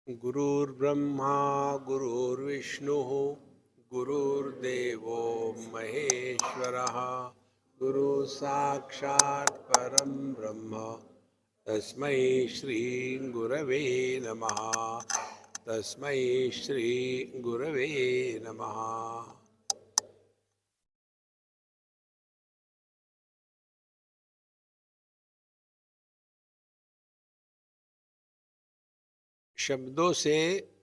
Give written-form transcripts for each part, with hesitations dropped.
गुरुर्ब्रह्मा गुरुर्विष्णुः गुरुर्देवो महेश्वरः गुरु साक्षात् परं ब्रह्म तस्मै श्री गुरवे नमः। तस्मै श्री गुरवे नमः। शब्दों से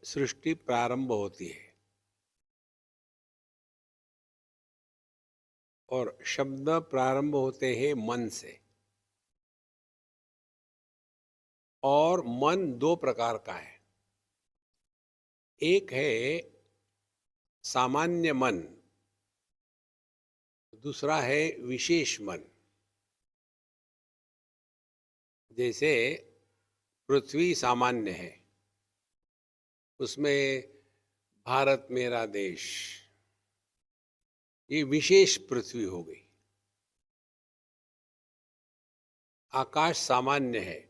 सृष्टि प्रारंभ होती है और शब्द प्रारंभ होते हैं मन से। और मन दो प्रकार का है। एक है सामान्य मन, दूसरा है विशेष मन। जैसे पृथ्वी सामान्य है, उसमें भारत मेरा देश, ये विशेष पृथ्वी हो गई। आकाश सामान्य है,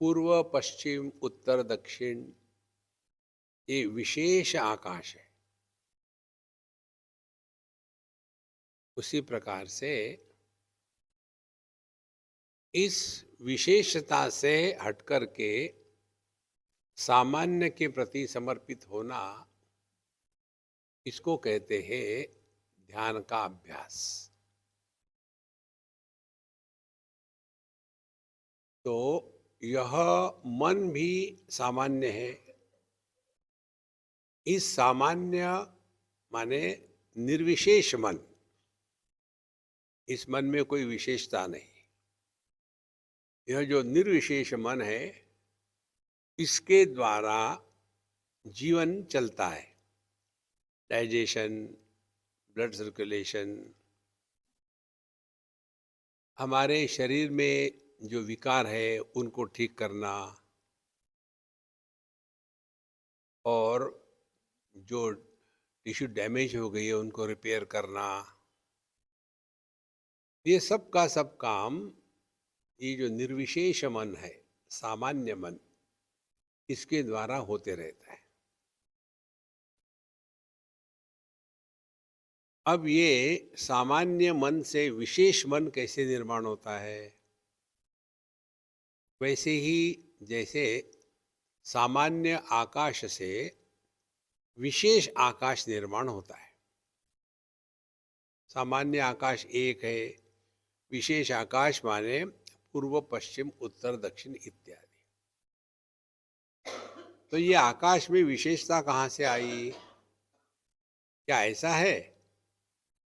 पूर्व पश्चिम उत्तर दक्षिण, ये विशेष आकाश है। उसी प्रकार से इस विशेषता से हटकर के सामान्य के प्रति समर्पित होना, इसको कहते हैं ध्यान का अभ्यास। तो यह मन भी सामान्य है। इस सामान्य माने निर्विशेष मन, इस मन में कोई विशेषता नहीं। यह जो निर्विशेष मन है, इसके द्वारा जीवन चलता है। डाइजेशन, ब्लड सर्कुलेशन, हमारे शरीर में जो विकार है उनको ठीक करना, और जो टिश्यू डैमेज हो गई है उनको रिपेयर करना, ये सब का सब काम ये जो निर्विशेष मन है, सामान्य मन, इसके द्वारा होते रहता है। अब ये सामान्य मन से विशेष मन कैसे निर्माण होता है? वैसे ही जैसे सामान्य आकाश से विशेष आकाश निर्माण होता है। सामान्य आकाश एक है, विशेष आकाश माने पूर्व पश्चिम उत्तर दक्षिण इत्यादि। तो ये आकाश में विशेषता कहाँ से आई? क्या ऐसा है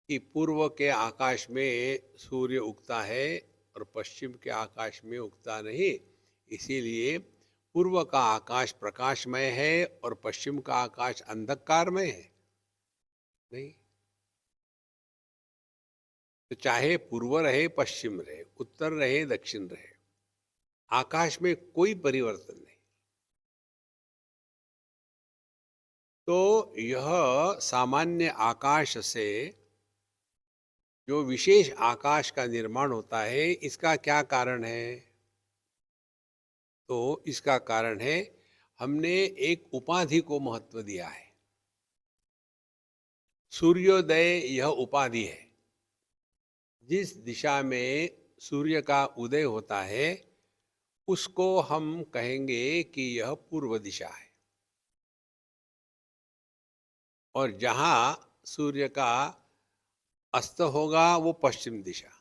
कि पूर्व के आकाश में सूर्य उगता है और पश्चिम के आकाश में उगता नहीं, इसीलिए पूर्व का आकाश प्रकाशमय है और पश्चिम का आकाश अंधकारमय है? नहीं। तो चाहे पूर्व रहे पश्चिम रहे, उत्तर रहे दक्षिण रहे, आकाश में कोई परिवर्तन नहीं। तो यह सामान्य आकाश से जो विशेष आकाश का निर्माण होता है, इसका क्या कारण है? तो इसका कारण है, हमने एक उपाधि को महत्व दिया है। सूर्योदय यह उपाधि है। जिस दिशा में सूर्य का उदय होता है उसको हम कहेंगे कि यह पूर्व दिशा है, और जहाँ सूर्य का अस्त होगा वो पश्चिम दिशा।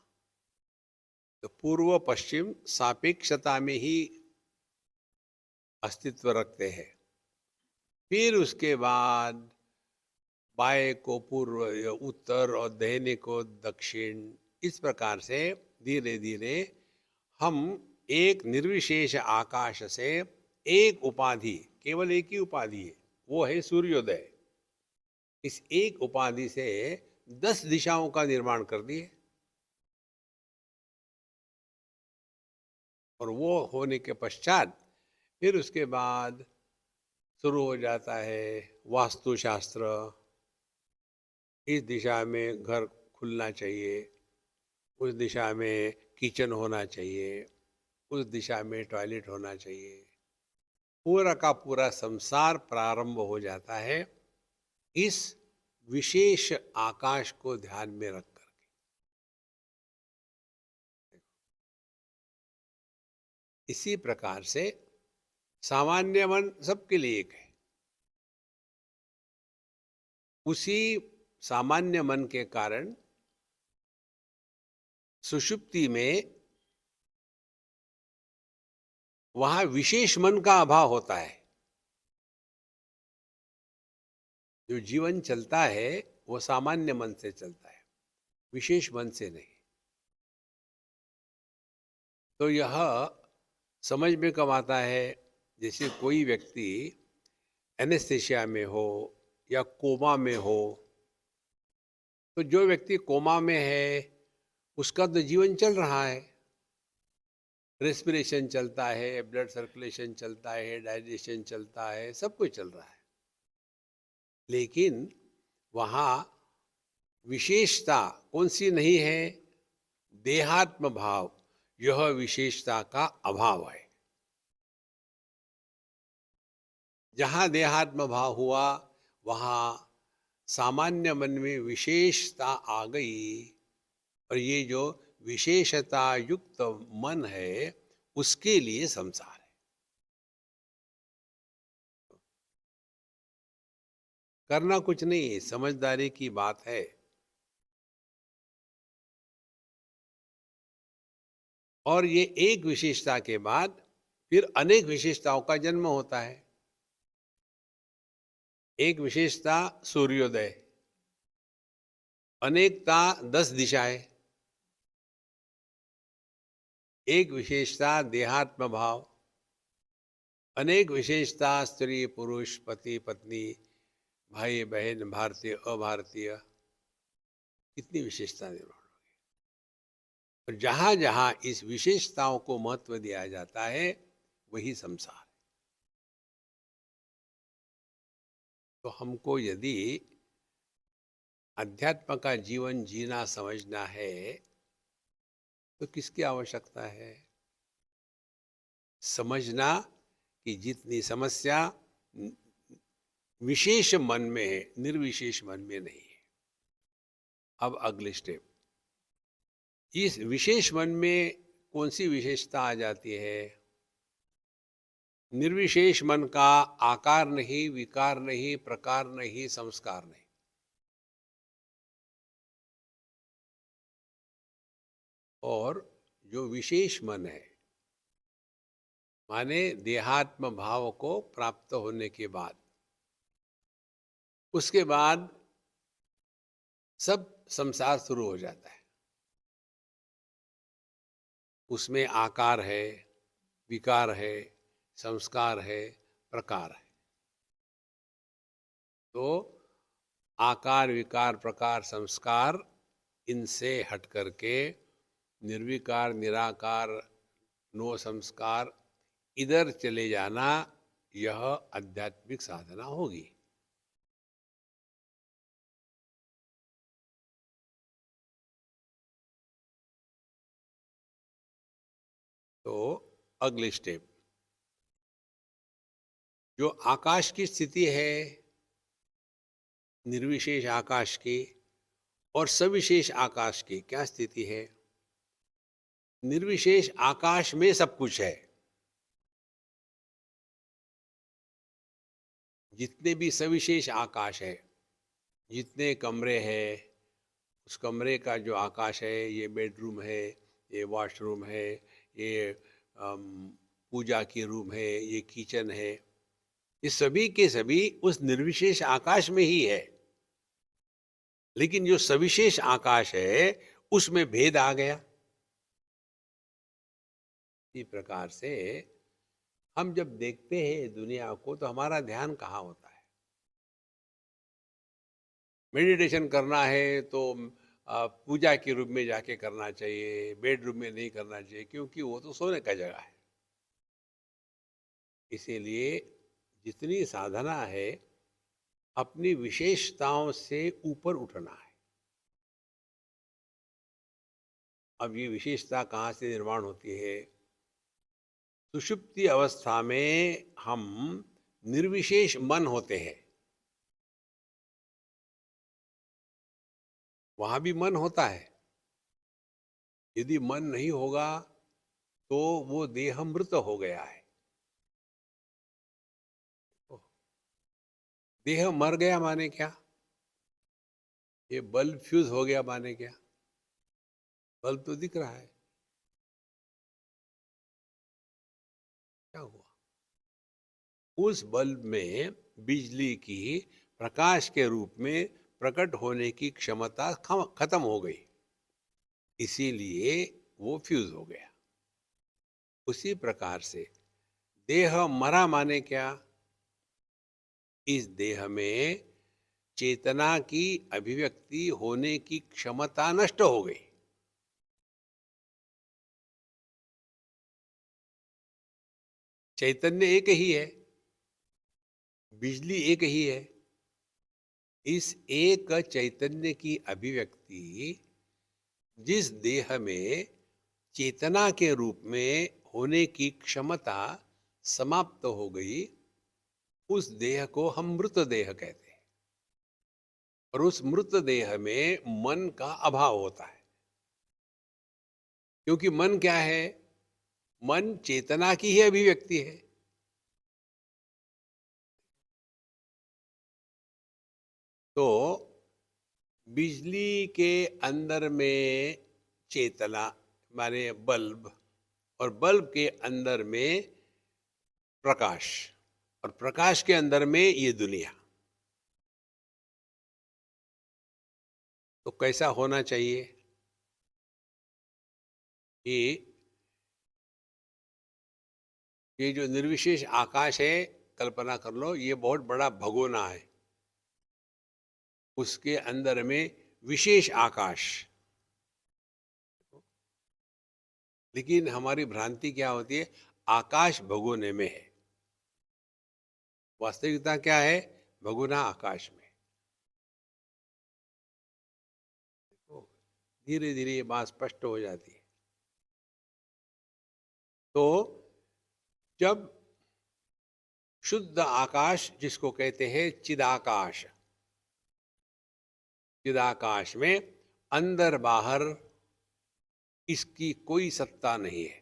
तो पूर्व पश्चिम सापेक्षता में ही अस्तित्व रखते हैं। फिर उसके बाद बाएं को पूर्व या उत्तर और दाहिने को दक्षिण, इस प्रकार से धीरे धीरे हम एक निर्विशेष आकाश से एक उपाधि, केवल एक ही उपाधि है, वो है सूर्योदय, इस एक उपाधि से 10 दिशाओं का निर्माण कर दिए। और वो होने के पश्चात फिर उसके बाद शुरू हो जाता है वास्तुशास्त्र। इस दिशा में घर खुलना चाहिए, उस दिशा में किचन होना चाहिए, उस दिशा में टॉयलेट होना चाहिए। पूरा का पूरा संसार प्रारंभ हो जाता है इस विशेष आकाश को ध्यान में रख करके। इसी प्रकार से सामान्य मन सबके लिए एक है। उसी सामान्य मन के कारण सुषुप्ति में वहां विशेष मन का अभाव होता है। जो जीवन चलता है वो सामान्य मन से चलता है, विशेष मन से नहीं। तो यह समझ में कब आता है, जैसे कोई व्यक्ति एनेस्थेशिया में हो या कोमा में हो, तो जो व्यक्ति कोमा में है उसका तो जीवन चल रहा है, रेस्पिरेशन चलता है, ब्लड सर्कुलेशन चलता है, डाइजेशन चलता है, सब कुछ चल रहा है। लेकिन वहाँ विशेषता कौन सी नहीं है? देहात्म भाव, यह विशेषता का अभाव है। जहाँ देहात्म भाव हुआ वहाँ सामान्य मन में विशेषता आ गई, और ये जो विशेषता युक्त मन है उसके लिए संसार है। करना कुछ नहीं है, समझदारी की बात है। और ये एक विशेषता के बाद फिर अनेक विशेषताओं का जन्म होता है। एक विशेषता सूर्योदय, अनेकता 10 दिशाएं, एक विशेषता देहात्म भाव, अनेक विशेषता स्त्री पुरुष, पति पत्नी, भाई बहन, भारतीय अभारतीय, कितनी विशेषता निर्माण होगी। और जहां जहां इस विशेषताओं को महत्व दिया जाता है वही संसार। तो हमको यदि अध्यात्म का जीवन जीना समझना है तो किसकी आवश्यकता है? समझना कि जितनी समस्या विशेष मन में है, निर्विशेष मन में नहीं है। अब अगले स्टेप, इस विशेष मन में कौन सी विशेषता आ जाती है? निर्विशेष मन का आकार नहीं, विकार नहीं, प्रकार नहीं, संस्कार नहीं। और जो विशेष मन है, माने देहात्म भाव को प्राप्त होने के बाद, उसके बाद सब संसार शुरू हो जाता है। उसमें आकार है, विकार है, संस्कार है, प्रकार है। तो आकार, विकार, प्रकार, संस्कार, इनसे हट करके निर्विकार, निराकार, नो संस्कार, इधर चले जाना, यह आध्यात्मिक साधना होगी। तो अगले स्टेप, जो आकाश की स्थिति है, निर्विशेष आकाश की और सविशेष आकाश की क्या स्थिति है? निर्विशेष आकाश में सब कुछ है। जितने भी सविशेष आकाश है, जितने कमरे हैं, उस कमरे का जो आकाश है, ये बेडरूम है, ये वॉशरूम है, ये पूजा की रूम है, ये किचन है, ये सभी के सभी उस निर्विशेष आकाश में ही है। लेकिन जो सविशेष आकाश है उसमें भेद आ गया। इसी प्रकार से हम जब देखते हैं दुनिया को तो हमारा ध्यान कहाँ होता है? मेडिटेशन करना है तो पूजा के रूम में जाके करना चाहिए, बेडरूम में नहीं करना चाहिए, क्योंकि वो तो सोने का जगह है। इसीलिए जितनी साधना है अपनी विशेषताओं से ऊपर उठना है। अब ये विशेषता कहाँ से निर्माण होती है? सुषुप्ति अवस्था में हम निर्विशेष मन होते हैं। वहां भी मन होता है। यदि मन नहीं होगा तो वो देह मृत हो गया है। देह मर गया माने क्या? ये बल्ब फ्यूज हो गया माने क्या? बल्ब तो दिख रहा है, क्या हुआ? उस बल्ब में बिजली की प्रकाश के रूप में प्रकट होने की क्षमता खत्म हो गई, इसीलिए वो फ्यूज हो गया। उसी प्रकार से देह मरा माने क्या? इस देह में चेतना की अभिव्यक्ति होने की क्षमता नष्ट हो गई। चैतन्य एक ही है, बिजली एक ही है। इस एक चैतन्य की अभिव्यक्ति जिस देह में चेतना के रूप में होने की क्षमता समाप्त हो गई, उस देह को हम मृत देह कहते हैं। और उस मृत देह में मन का अभाव होता है। क्योंकि मन क्या है? मन चेतना की ही अभिव्यक्ति है। तो बिजली के अंदर में चेतना माने बल्ब, और बल्ब के अंदर में प्रकाश, और प्रकाश के अंदर में ये दुनिया। तो कैसा होना चाहिए कि ये जो निर्विशेष आकाश है, कल्पना कर लो ये बहुत बड़ा भगोना है, उसके अंदर में विशेष आकाश। लेकिन हमारी भ्रांति क्या होती है? आकाश भगोने में है। वास्तविकता क्या है? भगोना आकाश में। तो धीरे धीरे ये बात स्पष्ट हो जाती है। तो जब शुद्ध आकाश, जिसको कहते हैं चिदाकाश, चिदाकाश में अंदर बाहर इसकी कोई सत्ता नहीं है।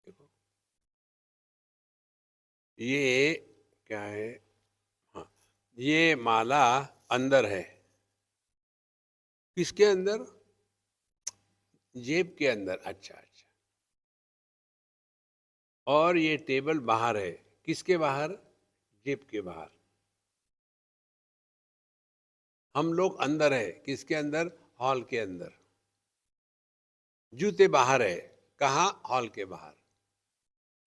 देखो ये क्या है? हाँ, ये माला अंदर है। किसके अंदर? जेब के अंदर। अच्छा अच्छा। और ये टेबल बाहर है। किसके बाहर? जेब के बाहर। हम लोग अंदर है। किसके अंदर? हॉल के अंदर। जूते बाहर है। कहाँ? हॉल के बाहर।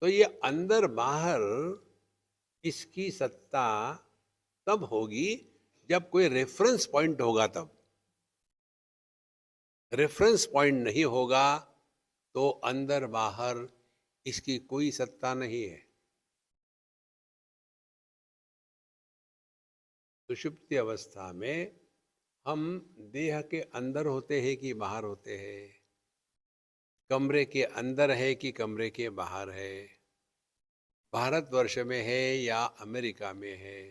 तो ये अंदर बाहर इसकी सत्ता तब होगी जब कोई रेफरेंस पॉइंट होगा। तब रेफरेंस पॉइंट नहीं होगा तो अंदर बाहर इसकी कोई सत्ता नहीं है। सुषुप्ति अवस्था में हम देह के अंदर होते हैं कि बाहर होते हैं? कमरे के अंदर है कि कमरे के बाहर है? भारतवर्ष में है या अमेरिका में है?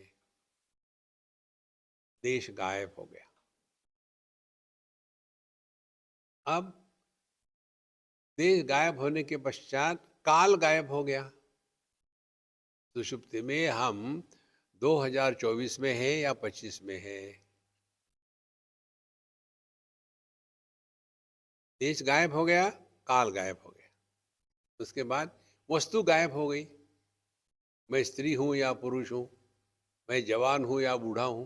देश गायब हो गया। अब देश गायब होने के पश्चात काल गायब हो गया। सुषुप्ति में हम 2024 में है या 25 में है? देश गायब हो गया, काल गायब हो गया। उसके बाद वस्तु गायब हो गई। मैं स्त्री हूं या पुरुष हूं, मैं जवान हूं या बूढ़ा हूं।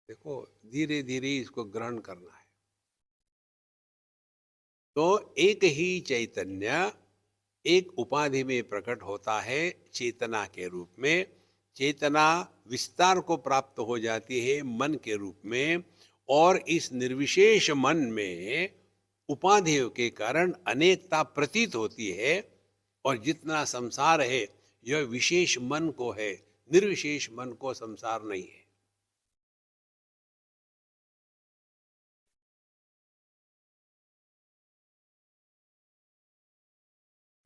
देखो धीरे धीरे इसको ग्रहण करना है। तो एक ही चैतन्य एक उपाधि में प्रकट होता है, चेतना के रूप में। चेतना विस्तार को प्राप्त हो जाती है मन के रूप में, और इस निर्विशेष मन में उपाधियों के कारण अनेकता प्रतीत होती है। और जितना संसार है यह विशेष मन को है, निर्विशेष मन को संसार नहीं है।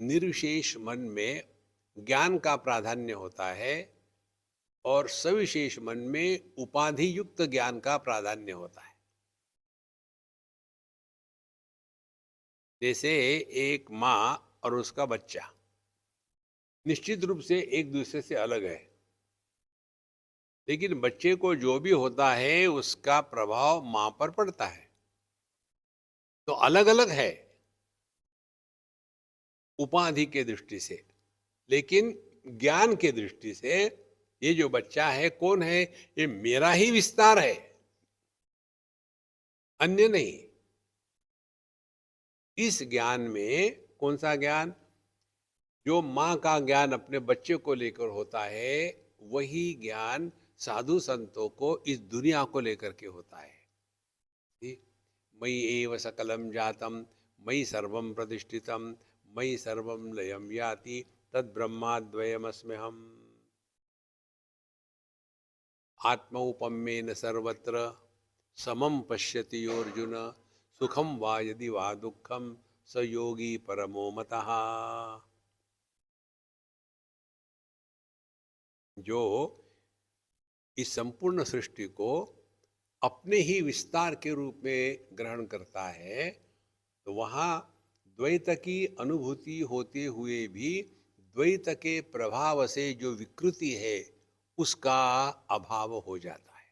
निर्विशेष मन में ज्ञान का प्राधान्य होता है और सविशेष मन में उपाधि युक्त ज्ञान का प्राधान्य होता है। जैसे एक माँ और उसका बच्चा निश्चित रूप से एक दूसरे से अलग है, लेकिन बच्चे को जो भी होता है उसका प्रभाव माँ पर पड़ता है। तो अलग अलग है उपाधि के दृष्टि से, लेकिन ज्ञान के दृष्टि से ये जो बच्चा है कौन है? ये मेरा ही विस्तार है, अन्य नहीं। इस ज्ञान में कौन सा ज्ञान? जो माँ का ज्ञान अपने बच्चे को लेकर होता है, वही ज्ञान साधु संतों को इस दुनिया को लेकर के होता है। मयि एव सकलम जातम मयि सर्वम प्रतिष्ठितम मयि सर्वम लयम याति तद ब्रह्माद्वयमस्म्यहम्। आत्मौपम्येन सर्वत्र समम पश्यति अर्जुन सुखम वा यदि वा दुखम स योगी परमो मतः। जो इस संपूर्ण सृष्टि को अपने ही विस्तार के रूप में ग्रहण करता है, तो वहाँ द्वैत की अनुभूति होते हुए भी द्वैत के प्रभाव से जो विकृति है उसका अभाव हो जाता है।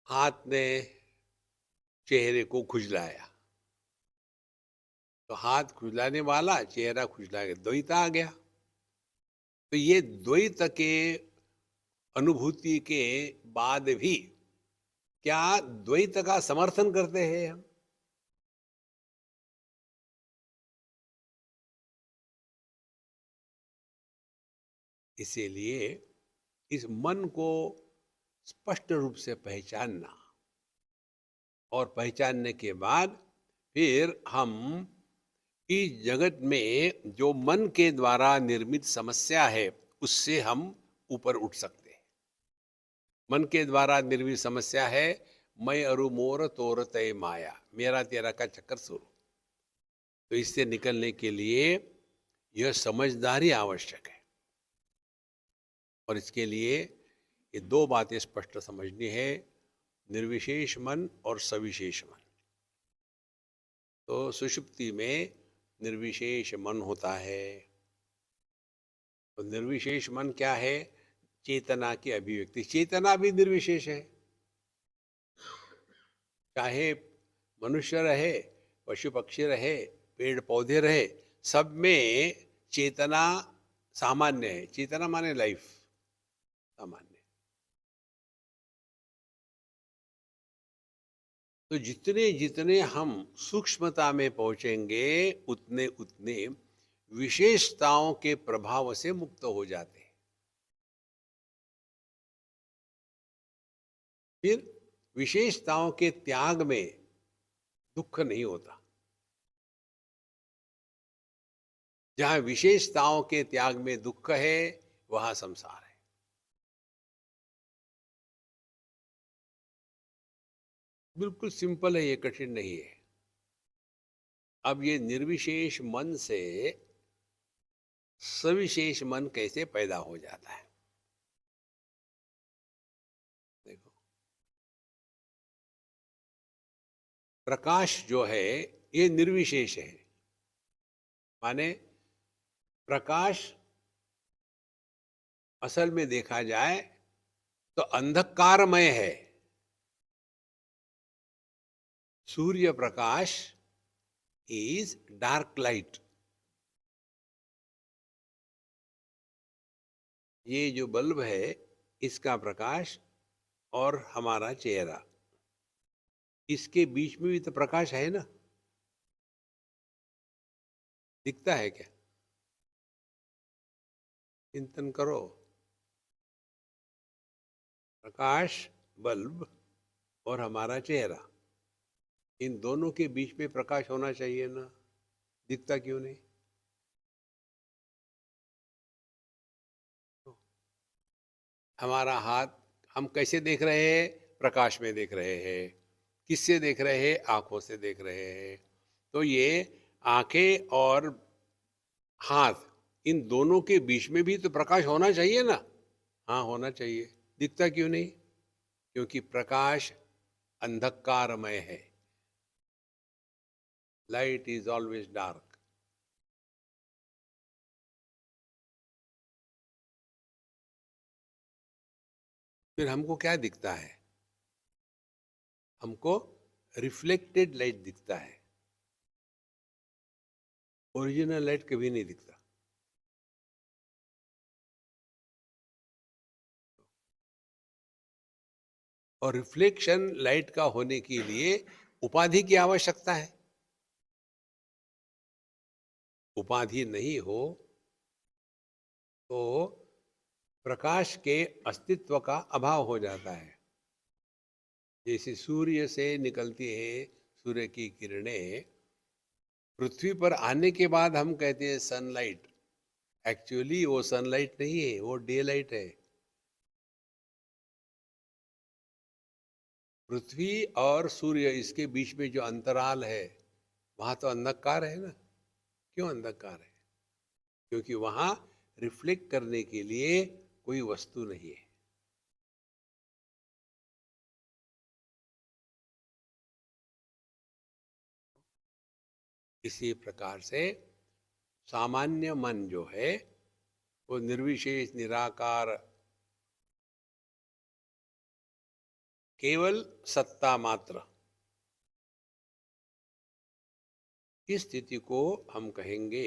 हाथ ने चेहरे को खुजलाया, तो हाथ खुजलाने वाला चेहरा खुजला गया, द्वैत आ गया। तो ये द्वैत के अनुभूति के बाद भी क्या द्वैत का समर्थन करते हैं हम? इसीलिए इस मन को स्पष्ट रूप से पहचानना, और पहचानने के बाद फिर हम इस जगत में जो मन के द्वारा निर्मित समस्या है उससे हम ऊपर उठ सकते हैं। मन के द्वारा निर्मित समस्या है मैं अरु मोर तोर तय माया, मेरा तेरा का चक्कर शुरू। तो इससे निकलने के लिए यह समझदारी आवश्यक है, और इसके लिए ये दो बातें स्पष्ट समझनी है, निर्विशेष मन और सविशेष मन। तो सुषुप्ति में निर्विशेष मन होता है। तो निर्विशेष मन क्या है? चेतना की अभिव्यक्ति। चेतना भी निर्विशेष है, चाहे मनुष्य रहे, पशु पक्षी रहे, पेड़ पौधे रहे, सब में चेतना सामान्य है। चेतना माने लाइफ, सामान्य। तो जितने जितने हम सूक्ष्मता में पहुंचेंगे उतने उतने विशेषताओं के प्रभाव से मुक्त हो जाते हैं। फिर विशेषताओं के त्याग में दुख नहीं होता। जहां विशेषताओं के त्याग में दुख है वहां संसार है। बिल्कुल सिंपल है, ये कठिन नहीं है। अब ये निर्विशेष मन से सविशेष मन कैसे पैदा हो जाता है? देखो, प्रकाश जो है ये निर्विशेष है, माने प्रकाश असल में देखा जाए तो अंधकारमय है। Surya Prakash is dark light. ये जो बल्ब है इसका प्रकाश और हमारा चेहरा, इसके बीच में भी तो प्रकाश है ना? दिखता है क्या? चिंतन करो। प्रकाश बल्ब और हमारा चेहरा, इन दोनों के बीच में प्रकाश होना चाहिए ना? दिखता क्यों नहीं? हमारा हाथ हम कैसे देख रहे हैं? प्रकाश में देख रहे हैं। किससे देख रहे हैं? आंखों से देख रहे हैं। तो ये आंखें और हाथ, इन दोनों के बीच में भी तो प्रकाश होना चाहिए ना? हाँ, होना चाहिए। दिखता क्यों नहीं? क्योंकि प्रकाश अंधकारमय है। Light is always dark. फिर हमको क्या दिखता है? हमको रिफ्लेक्टेड लाइट दिखता है। ओरिजिनल लाइट कभी नहीं दिखता। और रिफ्लेक्शन लाइट का होने के लिए उपाधि की आवश्यकता है। उपाधि नहीं हो तो प्रकाश के अस्तित्व का अभाव हो जाता है। जैसे सूर्य से निकलती है सूर्य की किरणें, पृथ्वी पर आने के बाद हम कहते हैं सनलाइट। एक्चुअली वो सनलाइट नहीं है, वो डे लाइट है। पृथ्वी और सूर्य, इसके बीच में जो अंतराल है, वहां तो अंधकार है ना। क्यों अंधकार है? क्योंकि वहां रिफ्लेक्ट करने के लिए कोई वस्तु नहीं है। इसी प्रकार से सामान्य मन जो है वो निर्विशेष निराकार, केवल सत्ता मात्र, इस स्थिति को हम कहेंगे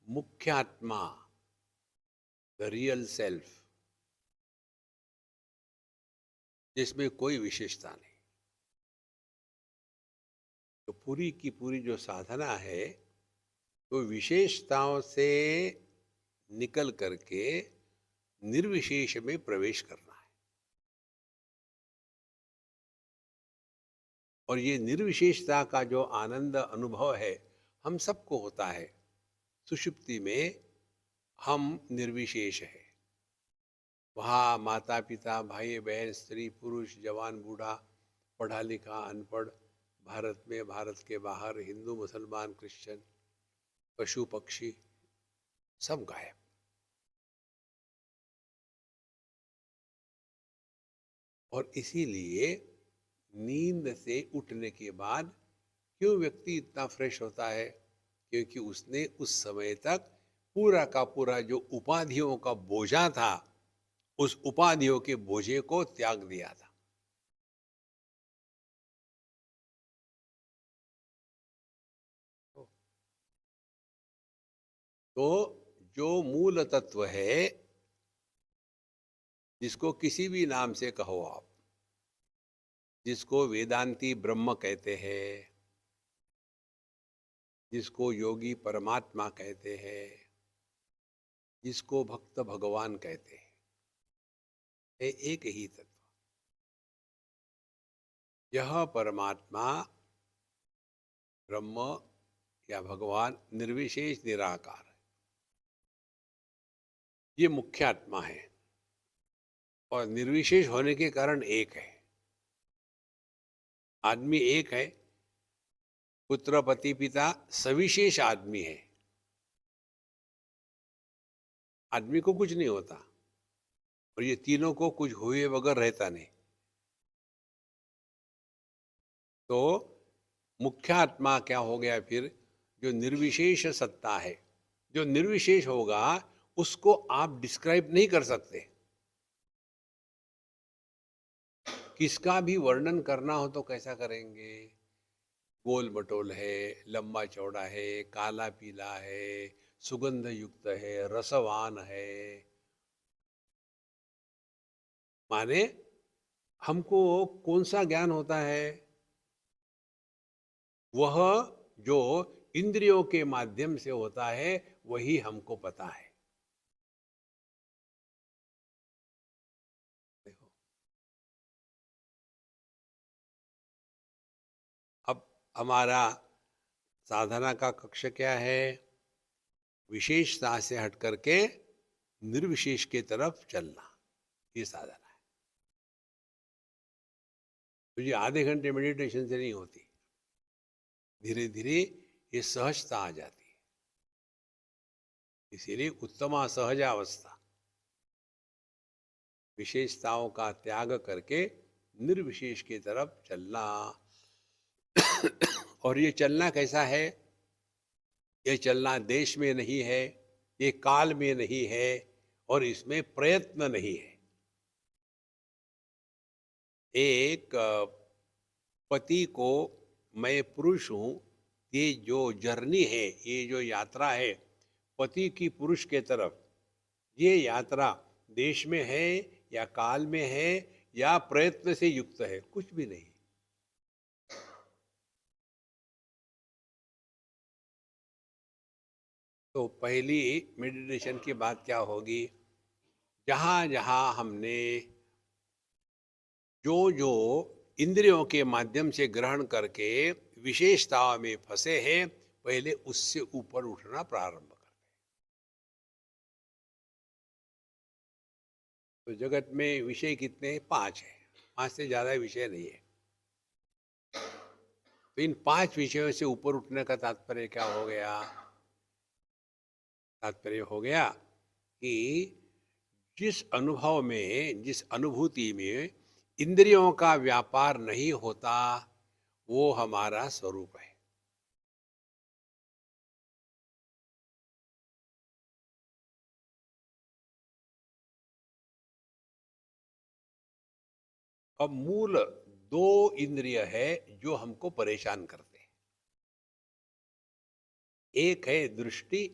मुख्यात्मा, द रियल सेल्फ, जिसमें कोई विशेषता नहीं। तो पूरी की पूरी जो साधना है तो विशेषताओं से निकल करके निर्विशेष में प्रवेश करना है। और ये निर्विशेषता का जो आनंद अनुभव है हम सबको होता है। सुषुप्ति में हम निर्विशेष है। वहाँ माता पिता, भाई बहन, स्त्री पुरुष, जवान बूढ़ा, पढ़ा लिखा अनपढ़, भारत में, भारत के बाहर, हिंदू मुसलमान क्रिश्चियन, पशु पक्षी, सब गायब। और इसीलिए नींद से उठने के बाद क्यों व्यक्ति इतना फ्रेश होता है? क्योंकि उसने उस समय तक पूरा का पूरा जो उपाधियों का बोझा था, उस उपाधियों के बोझे को त्याग दिया था। तो जो मूल तत्व है, जिसको किसी भी नाम से कहो आप, जिसको वेदांती ब्रह्म कहते हैं, जिसको योगी परमात्मा कहते हैं, जिसको भक्त भगवान कहते हैं, ये एक ही तत्व। यह परमात्मा, ब्रह्म या भगवान निर्विशेष निराकार है। ये मुख्य आत्मा है और निर्विशेष होने के कारण एक है। आदमी एक है, पुत्र पति पिता सविशेष आदमी है। आदमी को कुछ नहीं होता और ये तीनों को कुछ हुए बगैर रहता नहीं। तो मुख्य आत्मा क्या हो गया फिर? जो निर्विशेष सत्ता है, जो निर्विशेष होगा उसको आप डिस्क्राइब नहीं कर सकते। किसका भी वर्णन करना हो तो कैसा करेंगे? गोल मटोल है, लंबा चौड़ा है, काला पीला है, सुगंध युक्त है, रसवान है। माने हमको कौन सा ज्ञान होता है? वह जो इंद्रियों के माध्यम से होता है वही हमको पता है। देखो, अब हमारा साधना का कक्ष क्या है? विशेषता से हट करके निर्विशेष के तरफ चलना, ये साधना। तो ये आधे घंटे मेडिटेशन से नहीं होती, धीरे धीरे ये सहजता आ जाती है। इसीलिए उत्तमा सहजावस्था, विशेषताओं का त्याग करके निर्विशेष की तरफ चलना। और ये चलना कैसा है? ये चलना देश में नहीं है, ये काल में नहीं है, और इसमें प्रयत्न नहीं है। एक पति को मैं पुरुष हूँ, ये जो जर्नी है, ये जो यात्रा है पति की पुरुष के तरफ, ये यात्रा देश में है या काल में है या प्रयत्न से युक्त है? कुछ भी नहीं। तो पहली मेडिटेशन की बात क्या होगी? जहाँ जहाँ हमने जो जो इंद्रियों के माध्यम से ग्रहण करके विशेषताओं में फंसे हैं, पहले उससे ऊपर उठना प्रारंभ कर। तो जगत में विषय कितने हैं? 5 है, 5 से ज्यादा विषय नहीं है। तो इन 5 विषयों से ऊपर उठने का तात्पर्य क्या हो गया? तात्पर्य हो गया कि जिस अनुभव में, जिस अनुभूति में इंद्रियों का व्यापार नहीं होता, वो हमारा स्वरूप है। अब मूल 2 इंद्रिय है जो हमको परेशान करते हैं। एक है दृष्टि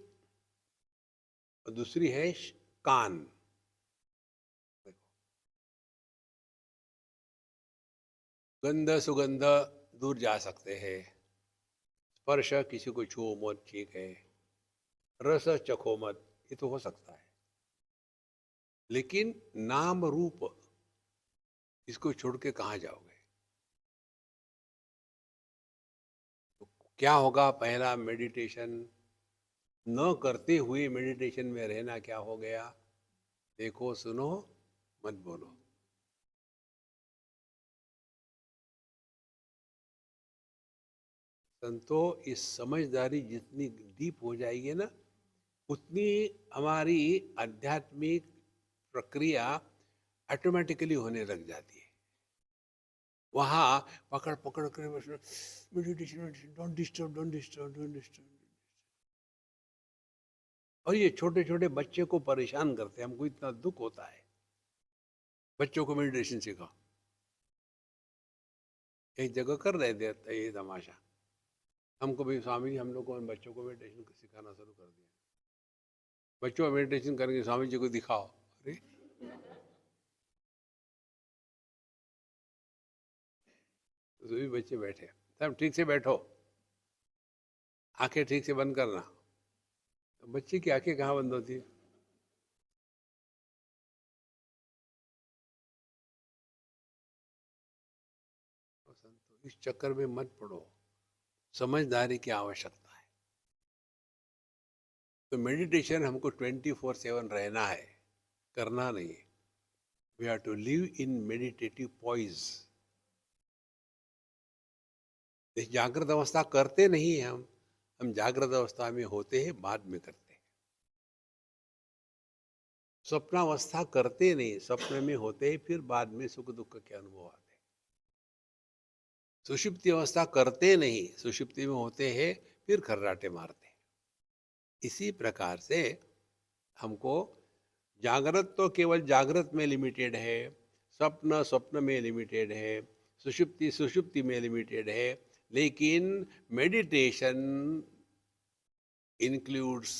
और दूसरी है कान। गंध सुगंध दूर जा सकते हैं, स्पर्श किसी को छुओ मत, ठीक है, रस चखो मत, ये तो हो सकता है, लेकिन नाम रूप, इसको छोड़ के कहाँ जाओगे? तो क्या होगा? पहला मेडिटेशन न करते हुए मेडिटेशन में रहना क्या हो गया? देखो सुनो मत बोलो। संतो, इस समझदारी जितनी डीप हो जाएगी ना, उतनी हमारी आध्यात्मिक प्रक्रिया ऑटोमेटिकली होने लग जाती है। वहाँ पकड़ पकड़ कर meditation meditation, don't disturb don't disturb don't disturb. और ये छोटे छोटे बच्चे को परेशान करते हैं, हमको इतना दुख होता है। बच्चों को मेडिटेशन सिखाओ, एक जगह कर रहे थे ये तमाशा, हमको भी स्वामी जी, हम लोग को बच्चों को मेडिटेशन सिखाना शुरू कर दिया। बच्चों को मेडिटेशन करेंगे, स्वामी जी को दिखाओ। अरे तो भी बच्चे बैठे, सब ठीक से बैठो, आंखें ठीक से बंद करना। तो बच्चे की आंखें कहाँ बंद होती है? तो इस चक्कर में मत पड़ो, समझदारी की आवश्यकता है। तो मेडिटेशन हमको 24/7 रहना है, करना नहीं है। We have to live in meditative poise. जागृत अवस्था करते नहीं है हम जागृत अवस्था में होते हैं, बाद में करते हैं। स्वप्नावस्था करते नहीं, स्वप्न में होते हैं, फिर बाद में सुख दुख के अनुभव आते हैं। सुषुप्ति अवस्था करते नहीं, सुषुप्ति में होते हैं, फिर खर्राटे मारते हैं। इसी प्रकार से हमको जागृत तो केवल जागृत में लिमिटेड है, स्वप्न स्वप्न में लिमिटेड है, सुषुप्ति सुषुप्ति में लिमिटेड है, लेकिन meditation includes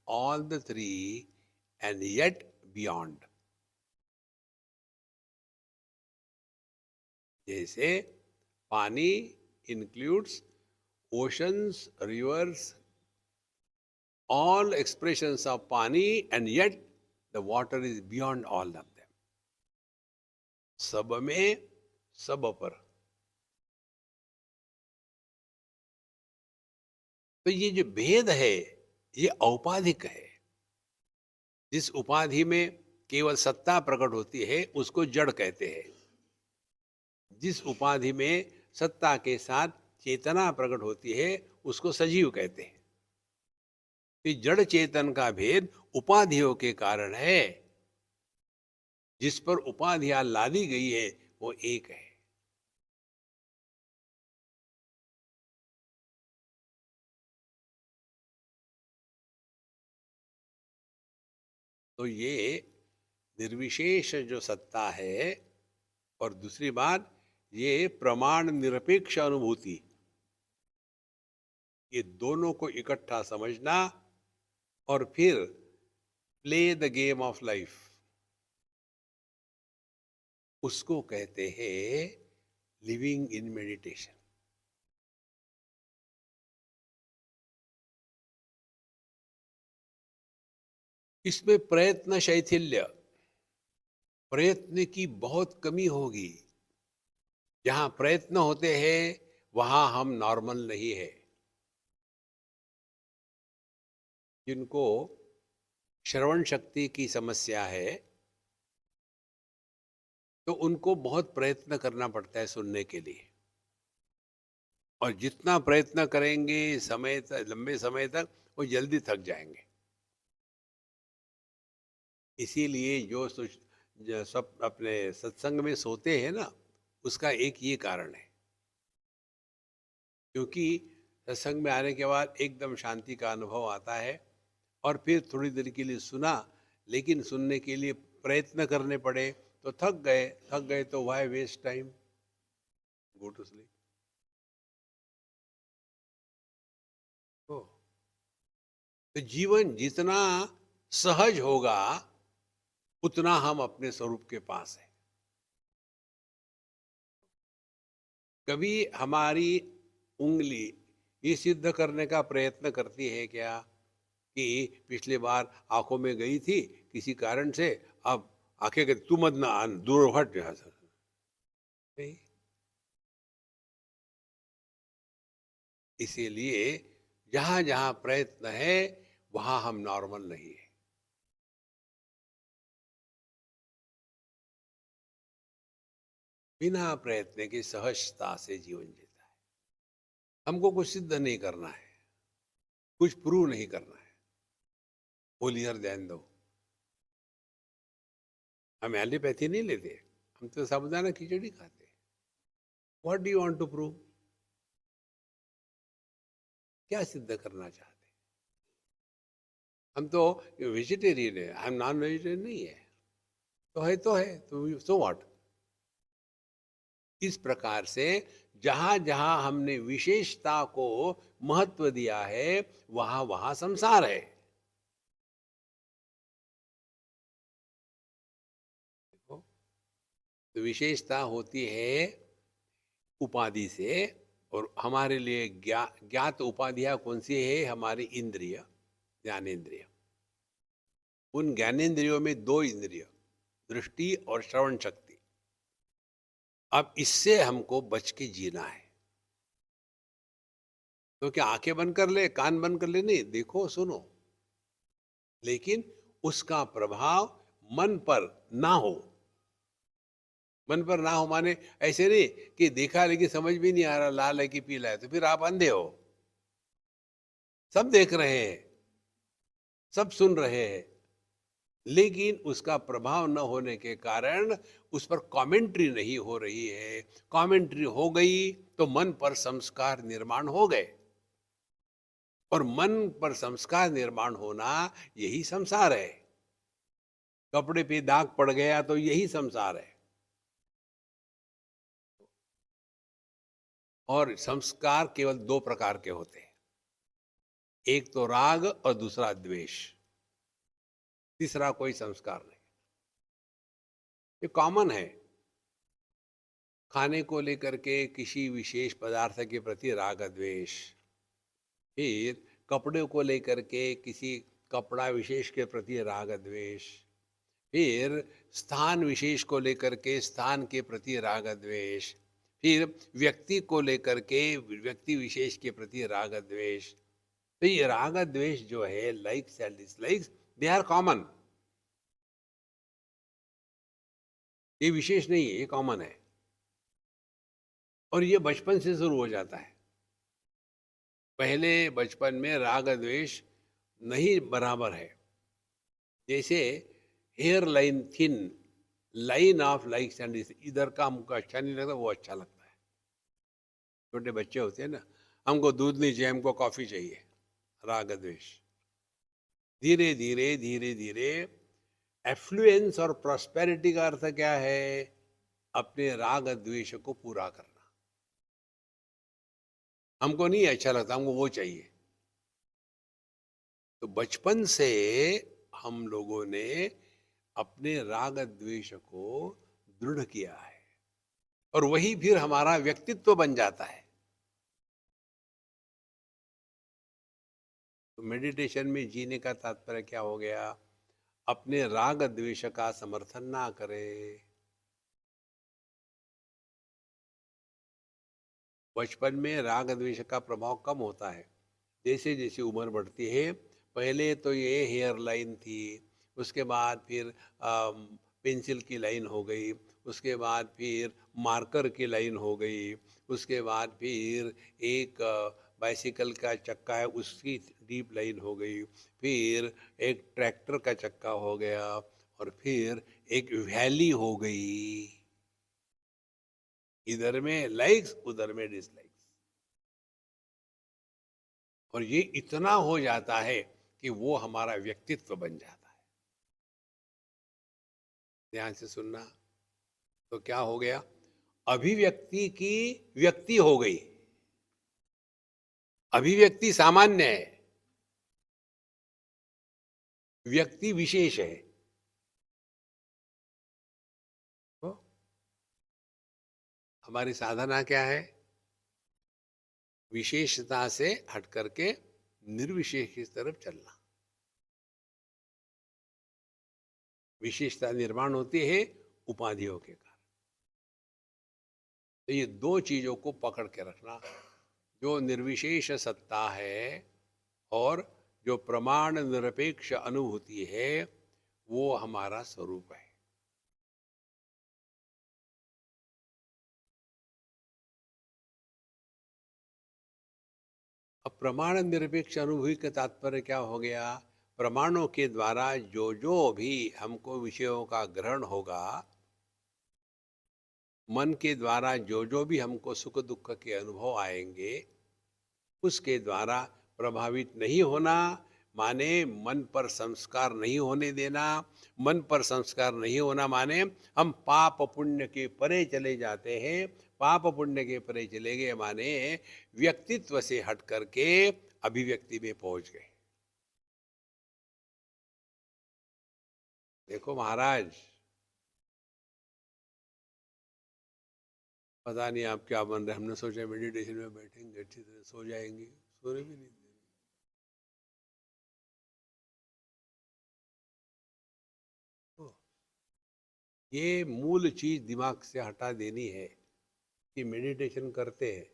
all the 3 and yet beyond. जैसे पानी includes oceans, rivers, all expressions of पानी, and yet the water is beyond all of them. सब में सब पर। तो ये जो भेद है, ये औपाधिक है। जिस उपाधि में केवल सत्ता प्रकट होती है, उसको जड़ कहते हैं। जिस उपाधि में सत्ता के साथ चेतना प्रकट होती है उसको सजीव कहते हैं। कि जड़ चेतन का भेद उपाधियों के कारण है, जिस पर उपाधियां लादी गई है वो एक है। तो ये निर्विशेष जो सत्ता है, और दूसरी बात ये प्रमाण निरपेक्ष अनुभूति, ये दोनों को इकट्ठा समझना और फिर play the game of life, उसको कहते हैं लिविंग इन मेडिटेशन। इसमें प्रयत्न शैथिल्य, प्रयत्न की बहुत कमी होगी। जहां प्रयत्न होते हैं वहां हम नॉर्मल नहीं है। जिनको श्रवण शक्ति की समस्या है तो उनको बहुत प्रयत्न करना पड़ता है सुनने के लिए, और जितना प्रयत्न करेंगे समय तक, लंबे समय तक, वो जल्दी थक जाएंगे। इसीलिए जो सब अपने सत्संग में सोते हैं ना, उसका एक ये कारण है। क्योंकि सत्संग में आने के बाद एकदम शांति का अनुभव आता है, और फिर थोड़ी देर के लिए सुना, लेकिन सुनने के लिए प्रयत्न करने पड़े तो थक गए तो why waste time, go to sleep. तो जीवन जितना सहज होगा उतना हम अपने स्वरूप के पास है। कभी हमारी उंगली ये सिद्ध करने का प्रयत्न करती है क्या कि पिछले बार आंखों में गई थी किसी कारण से, अब आंखें कहती तू मत ना आन, दूर हट यहाँ से। नहीं। इसीलिए जहां जहां प्रयत्न है वहां हम नॉर्मल नहीं है। बिना प्रयत्न के सहजता से जीवन जीता है। हमको कुछ सिद्ध नहीं करना है, कुछ प्रूव नहीं करना है। होलियर ध्यान दो, हम एलोपैथी नहीं लेते, हम तो साबुदाना खिचड़ी खाते। What do you want to prove? क्या सिद्ध करना चाहते? हम तो वेजिटेरियन है, हम नॉन वेजिटेरियन नहीं है। तो है तो सो व्हाट। इस प्रकार से जहां जहां हमने विशेषता को महत्व दिया है वहां वहां संसार है। देखो, तो विशेषता होती है उपाधि से, और हमारे लिए ज्ञात उपाधियां कौन सी है? हमारी इंद्रिय, ज्ञानेन्द्रिय। उन ज्ञानेन्द्रियों में दो इंद्रिय, दृष्टि और श्रवण शक्ति। अब इससे हमको बच के जीना है। तो क्या आंखें बंद कर ले, कान बंद कर ले? नहीं, देखो सुनो, लेकिन उसका प्रभाव मन पर ना हो। मन पर ना हो माने ऐसे नहीं कि देखा लेकिन समझ भी नहीं आ रहा लाल है कि पीला है, तो फिर आप अंधे हो। सब देख रहे हैं, सब सुन रहे हैं, लेकिन उसका प्रभाव न होने के कारण उस पर कमेंट्री नहीं हो रही है। कमेंट्री हो गई तो मन पर संस्कार निर्माण हो गए, और मन पर संस्कार निर्माण होना यही संसार है। कपड़े पे दाग पड़ गया तो यही संसार है। और संस्कार केवल दो प्रकार के होते हैं, एक तो राग और दूसरा द्वेष। तीसरा कोई संस्कार नहीं। ये कॉमन है। खाने को लेकर के किसी विशेष पदार्थ के प्रति राग द्वेष, फिर कपड़े को लेकर के किसी कपड़ा विशेष के प्रति राग द्वेष, फिर स्थान विशेष को लेकर के स्थान के प्रति राग द्वेष, फिर व्यक्ति को लेकर के व्यक्ति विशेष के प्रति राग द्वेष। तो ये राग द्वेष जो है, likes and dislikes, they are common. ये विशेष नहीं है, ये कॉमन है। और ये बचपन से शुरू हो जाता है। पहले बचपन में राग द्वेष नहीं बराबर है। जैसे hair line thin, line of likes and, इधर का हमको अच्छा नहीं लगता, वो अच्छा लगता है। छोटे बच्चे होते हैं ना, हमको दूध नहीं चाहिए, हमको कॉफी चाहिए। राग द्वेष धीरे धीरे धीरे धीरे। एफ्लुएंस और प्रॉस्पेरिटी का अर्थ क्या है? अपने राग द्वेष को पूरा करना। हमको नहीं अच्छा लगता, हमको वो चाहिए। तो बचपन से हम लोगों ने अपने राग द्वेष को दृढ़ किया है, और वही फिर हमारा व्यक्तित्व बन जाता है। तो मेडिटेशन में जीने का तात्पर्य क्या हो गया? अपने राग द्वेष का समर्थन ना करें। बचपन में राग द्वेष का प्रभाव कम होता है। जैसे जैसे उम्र बढ़ती है, पहले तो ये हेयर लाइन थी, उसके बाद फिर पेंसिल की लाइन हो गई, उसके बाद फिर मार्कर की लाइन हो गई, उसके बाद फिर एक बाइसिकल का चक्का है उसकी डीप लाइन हो गई, फिर एक ट्रैक्टर का चक्का हो गया, और फिर एक वैली हो गई। इधर में लाइक्स, उधर में डिसलाइक्स, और ये इतना हो जाता है कि वो हमारा व्यक्तित्व बन जाता है। ध्यान से सुनना। तो क्या हो गया? अभिव्यक्ति की व्यक्ति हो गई। अभिव्यक्ति सामान्य है, व्यक्ति विशेष है। तो हमारी साधना क्या है? विशेषता से हट करके निर्विशेष की तरफ चलना। विशेषता निर्माण होती है उपाधियों के कारण। तो ये दो चीजों को पकड़ के रखना, जो निर्विशेष सत्ता है और जो प्रमाण निरपेक्ष अनुभूति है, वो हमारा स्वरूप है। अब प्रमाण निरपेक्ष अनुभूति का तात्पर्य क्या हो गया? प्रमाणों के द्वारा जो जो भी हमको विषयों का ग्रहण होगा, मन के द्वारा जो जो भी हमको सुख दुख के अनुभव आएंगे, उसके द्वारा प्रभावित नहीं होना, माने मन पर संस्कार नहीं होने देना। मन पर संस्कार नहीं होना माने हम पाप पुण्य के परे चले जाते हैं। पाप पुण्य के परे चले गए माने व्यक्तित्व से हट करके अभिव्यक्ति में पहुंच गए। देखो महाराज, पता नहीं आप क्या बन रहे, हमने सोचा मेडिटेशन में बैठेंगे अच्छी तरह सो जाएंगे, सोने भी नहीं दे रहे। तो ये मूल चीज दिमाग से हटा देनी है कि मेडिटेशन करते हैं,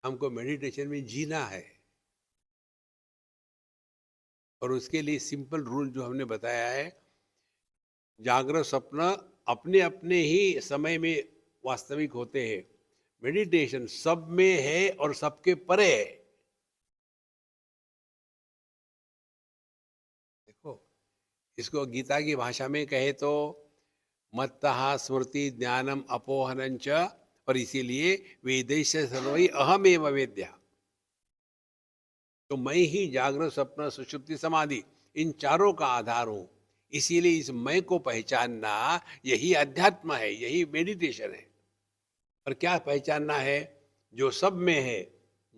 हमको मेडिटेशन में जीना है। और उसके लिए सिंपल रूल जो हमने बताया है, जागृत स्वप्न अपने अपने ही समय में वास्तविक होते हैं। मेडिटेशन सब में है और सबके परे है। देखो, इसको गीता की भाषा में कहे तो मत्तः स्मृति ज्ञानम अपोहनंच, और इसीलिए वेदेश सर्वै अहमेव वेद्या। तो मैं ही जागृत स्वप्न सुषुप्ति समाधि इन चारों का आधार हूं। इसीलिए इस मैं को पहचानना यही अध्यात्म है, यही मेडिटेशन है। और क्या पहचानना है? जो सब में है,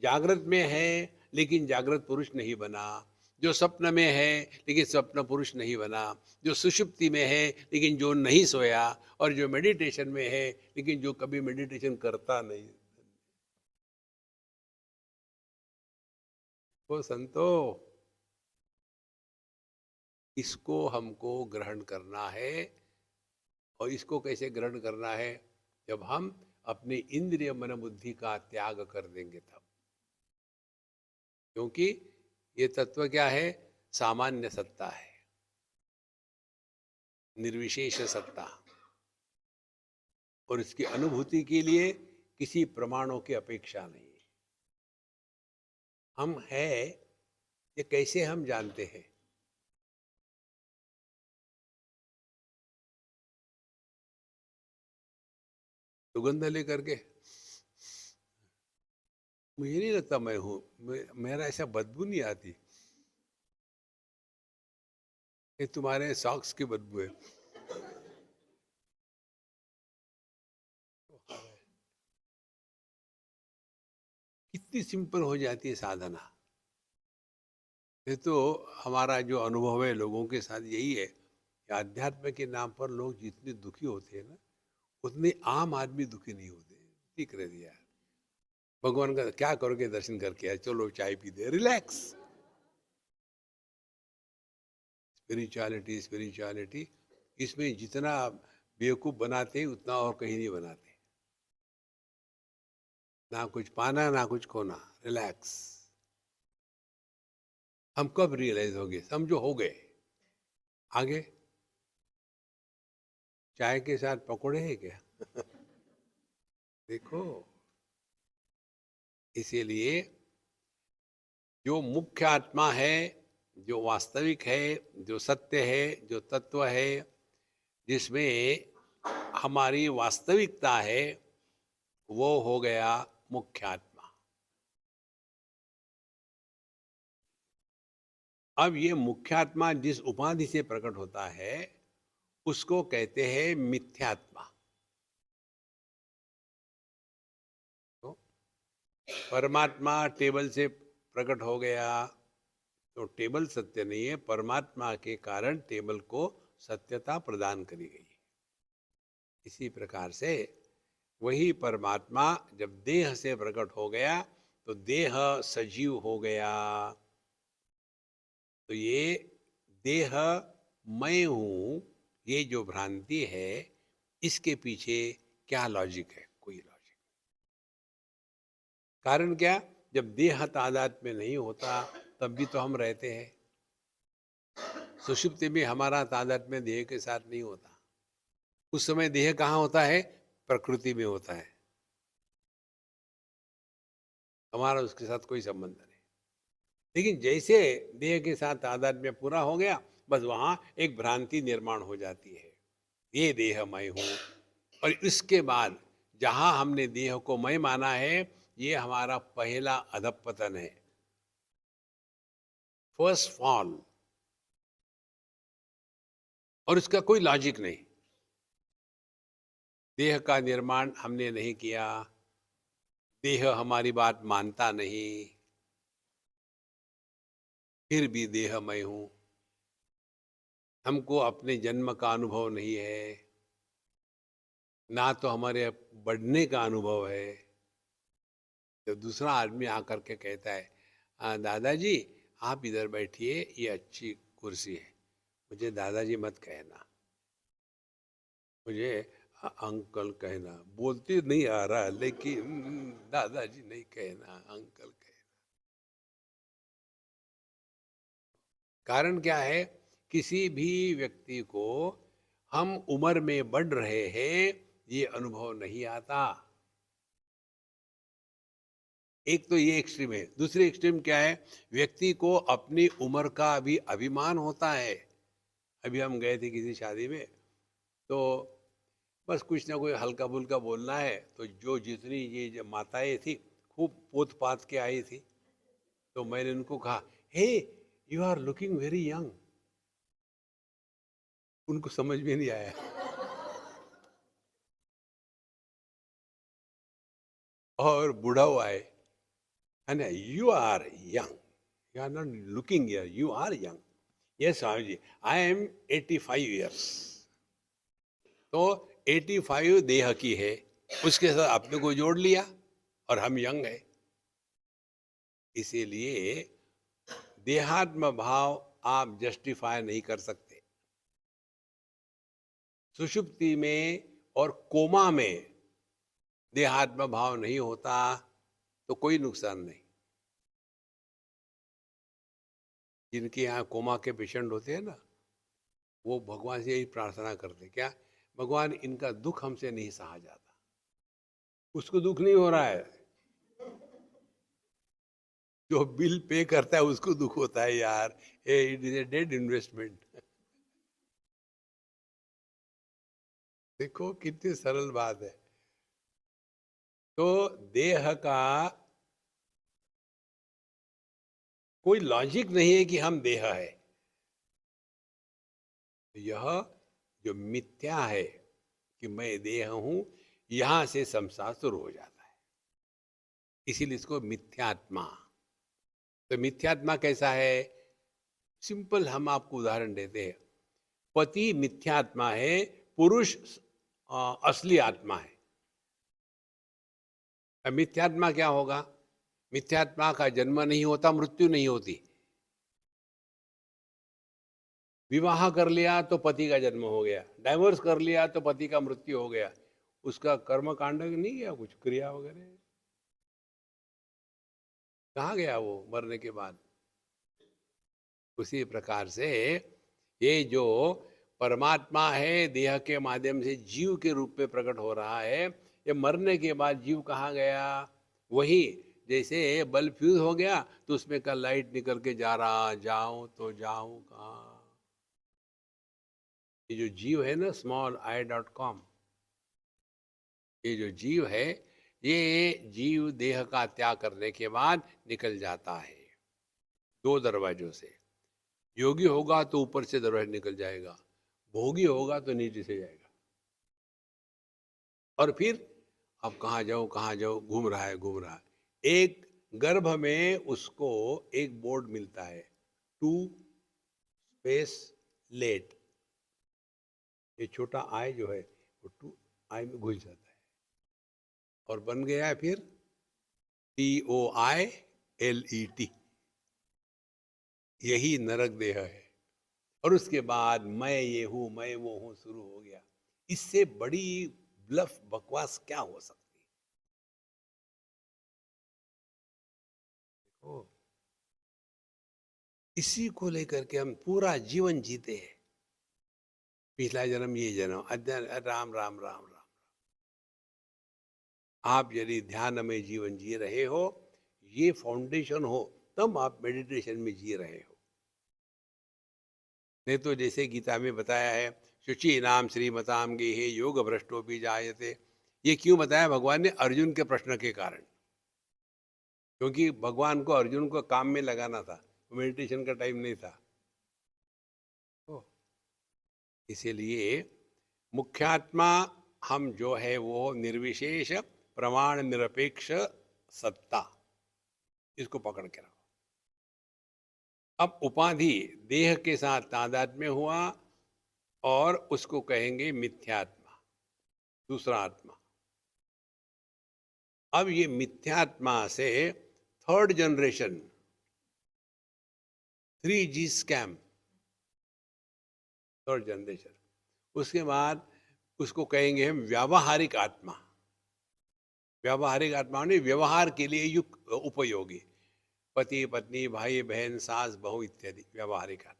जागृत में है लेकिन जागृत पुरुष नहीं बना, जो स्वप्न में है लेकिन स्वप्न पुरुष नहीं बना, जो सुषुप्ति में है लेकिन जो नहीं सोया, और जो मेडिटेशन में है लेकिन जो कभी मेडिटेशन करता नहीं। तो संतो, इसको हमको ग्रहण करना है। और इसको कैसे ग्रहण करना है? जब हम अपनी इंद्रिय मन बुद्धि का त्याग कर देंगे तब। क्योंकि ये तत्व क्या है? सामान्य सत्ता है, निर्विशेष सत्ता। और इसकी अनुभूति के लिए किसी प्रमाणों की अपेक्षा नहीं है। हम है ये कैसे हम जानते हैं? सुगंध लेकर के? मुझे नहीं लगता मैं हूँ, मेरा ऐसा बदबू नहीं आती। ये तुम्हारे सॉक्स की बदबू है। कितनी सिंपल हो जाती है साधना। ये तो हमारा जो अनुभव है लोगों के साथ यही है कि अध्यात्म के नाम पर लोग जितने दुखी होते हैं ना, उतने आम आदमी दुखी नहीं होते। ठीक रह दिया, भगवान का क्या करोगे, दर्शन करके आए, चलो चाय पी दे, रिलैक्स। स्पिरिचुअलिटी स्पिरिचुअलिटी, इसमें जितना बेवकूफ बनाते हैं उतना और कहीं नहीं बनाते। ना कुछ पाना ना कुछ खोना, रिलैक्स। हम कब रियलाइज हो गए? समझो हो गए। आगे चाय के साथ पकोड़े हैं क्या? देखो, इसीलिए जो मुख्य आत्मा है, जो वास्तविक है, जो सत्य है, जो तत्व है, जिसमें हमारी वास्तविकता है, वो हो गया मुख्य आत्मा। अब ये मुख्य आत्मा जिस उपाधि से प्रकट होता है उसको कहते हैं मिथ्यात्मा। तो परमात्मा टेबल से प्रकट हो गया तो टेबल सत्य नहीं है, परमात्मा के कारण टेबल को सत्यता प्रदान करी गई। इसी प्रकार से वही परमात्मा जब देह से प्रकट हो गया तो देह सजीव हो गया। तो ये देह मैं हूं, ये जो भ्रांति है, इसके पीछे क्या लॉजिक है? कोई लॉजिक। कारण क्या? जब देह तादाद में नहीं होता तब भी तो हम रहते हैं। सुषुप्ति में हमारा तादाद में देह के साथ नहीं होता। उस समय देह कहाँ होता है? प्रकृति में होता है। हमारा उसके साथ कोई संबंध नहीं। लेकिन जैसे देह के साथ तादाद में पूरा हो गया, बस वहां एक भ्रांति निर्माण हो जाती है, ये देह मैं हूं। और इसके बाद जहां हमने देह को मैं माना है, ये हमारा पहला अधपतन है, फर्स्ट फॉल। और इसका कोई लॉजिक नहीं। देह का निर्माण हमने नहीं किया, देह हमारी बात मानता नहीं, फिर भी देह मैं हूं। हमको अपने जन्म का अनुभव नहीं है, ना तो हमारे बढ़ने का अनुभव है। जब दूसरा आदमी आकर के कहता है, दादाजी आप इधर बैठिए, ये अच्छी कुर्सी है, मुझे दादाजी मत कहना, मुझे अंकल कहना। बोलती नहीं आ रहा लेकिन दादाजी नहीं कहना, अंकल कहना। कारण क्या है? किसी भी व्यक्ति को हम उम्र में बढ़ रहे हैं ये अनुभव नहीं आता। एक तो ये एक्सट्रीम है। दूसरी एक्सट्रीम क्या है? व्यक्ति को अपनी उम्र का भी अभिमान होता है। अभी हम गए थे किसी शादी में, तो बस कुछ ना कुछ हल्का फुल्का बोलना है, तो जो जितनी ये जो माताएं थी खूब पोत पात के आई थी, तो मैंने उनको कहा, hey you are looking very young. उनको समझ में नहीं आया। और बूढ़ा हुआ है ना, you are young, you are not looking यर, you are young. Yes Swami ji, I am 85 years. तो 85 देह की है, उसके साथ अपने को जोड़ लिया और हम यंग है। इसीलिए देहात्म भाव आप जस्टिफाई नहीं कर सकते। सुषुप्ति में और कोमा में देहात्म भाव नहीं होता तो कोई नुकसान नहीं। जिनके यहाँ कोमा के पेशेंट होते हैं ना, वो भगवान से यही प्रार्थना करते, क्या? भगवान इनका दुख हमसे नहीं सहा जाता। उसको दुख नहीं हो रहा है, जो बिल पे करता है उसको दुख होता है यार। It is a dead investment. देखो कितनी सरल बात है। तो देह का कोई लॉजिक नहीं है कि हम देह है। यह जो मिथ्या है कि मैं देह हूं, यहां से संसार शुरू हो जाता है। इसीलिए इसको मिथ्यात्मा। तो मिथ्यात्मा कैसा है? सिंपल हम आपको उदाहरण देते हैं। पति मिथ्यात्मा है, पुरुष असली आत्मा है। अब मिथ्यात्मा क्या होगा? मिथ्यात्मा का जन्म नहीं होता, मृत्यु नहीं होती। विवाह कर लिया तो पति का जन्म हो गया, डाइवोर्स कर लिया तो पति का मृत्यु हो गया। उसका कर्म कांड नहीं गया, कुछ क्रिया वगैरह कहाँ गया वो मरने के बाद? उसी प्रकार से ये जो परमात्मा है, देह के माध्यम से जीव के रूप में प्रकट हो रहा है, ये मरने के बाद जीव कहाँ गया? वही जैसे बल्ब फ्यूज हो गया तो उसमें का लाइट निकल के जा रहा, जाऊं तो जाऊं कहाँ? ये जो जीव है ना, small.i.com, ये जो जीव है, ये जीव देह का त्याग करने के बाद निकल जाता है दो दरवाजों से। योगी होगा तो ऊपर से दरवाजा निकल जाएगा, भोगी होगा तो नीचे से जाएगा। और फिर अब कहाँ जाऊं कहाँ जाऊं, घूम रहा है घूम रहा है। एक गर्भ में उसको एक बोर्ड मिलता है, टू स्पेस लेट। ये छोटा आई जो है वो टू आई में घुस जाता है और बन गया है फिर TOILET। यही नरक देह है। और उसके बाद मैं ये हूं, मैं वो हूं शुरू हो गया। इससे बड़ी ब्लफ बकवास क्या हो सकती है? इसी को लेकर के हम पूरा जीवन जीते हैं। पिछला जन्म, ये जन्म, अध्ययन, राम राम राम राम। आप यदि ध्यान में जीवन जी रहे हो, ये फाउंडेशन हो, तब आप मेडिटेशन में जी रहे हो। नहीं तो जैसे गीता में बताया है, शुचि नाम श्रीमताम गेहे योग भ्रष्टो भी जायते। ये क्यों बताया भगवान ने? अर्जुन के प्रश्न के कारण। क्योंकि भगवान को अर्जुन को काम में लगाना था, मेडिटेशन का टाइम नहीं था। तो इसीलिए मुख्यात्मा हम जो है वो निर्विशेष प्रमाण निरपेक्ष सत्ता, इसको पकड़ के रखो। अब उपाधि देह के साथ तादात्म्य हुआ और उसको कहेंगे मिथ्यात्मा, दूसरा आत्मा। अब ये मिथ्यात्मा से third generation, 3G scam, third generation. उसके बाद उसको कहेंगे हम व्यावहारिक आत्मा। व्यावहारिक आत्मा ने व्यवहार के लिए युक्त उपयोगी, पति पत्नी भाई बहन सास बहू इत्यादि, व्यावहारिक आत्मा।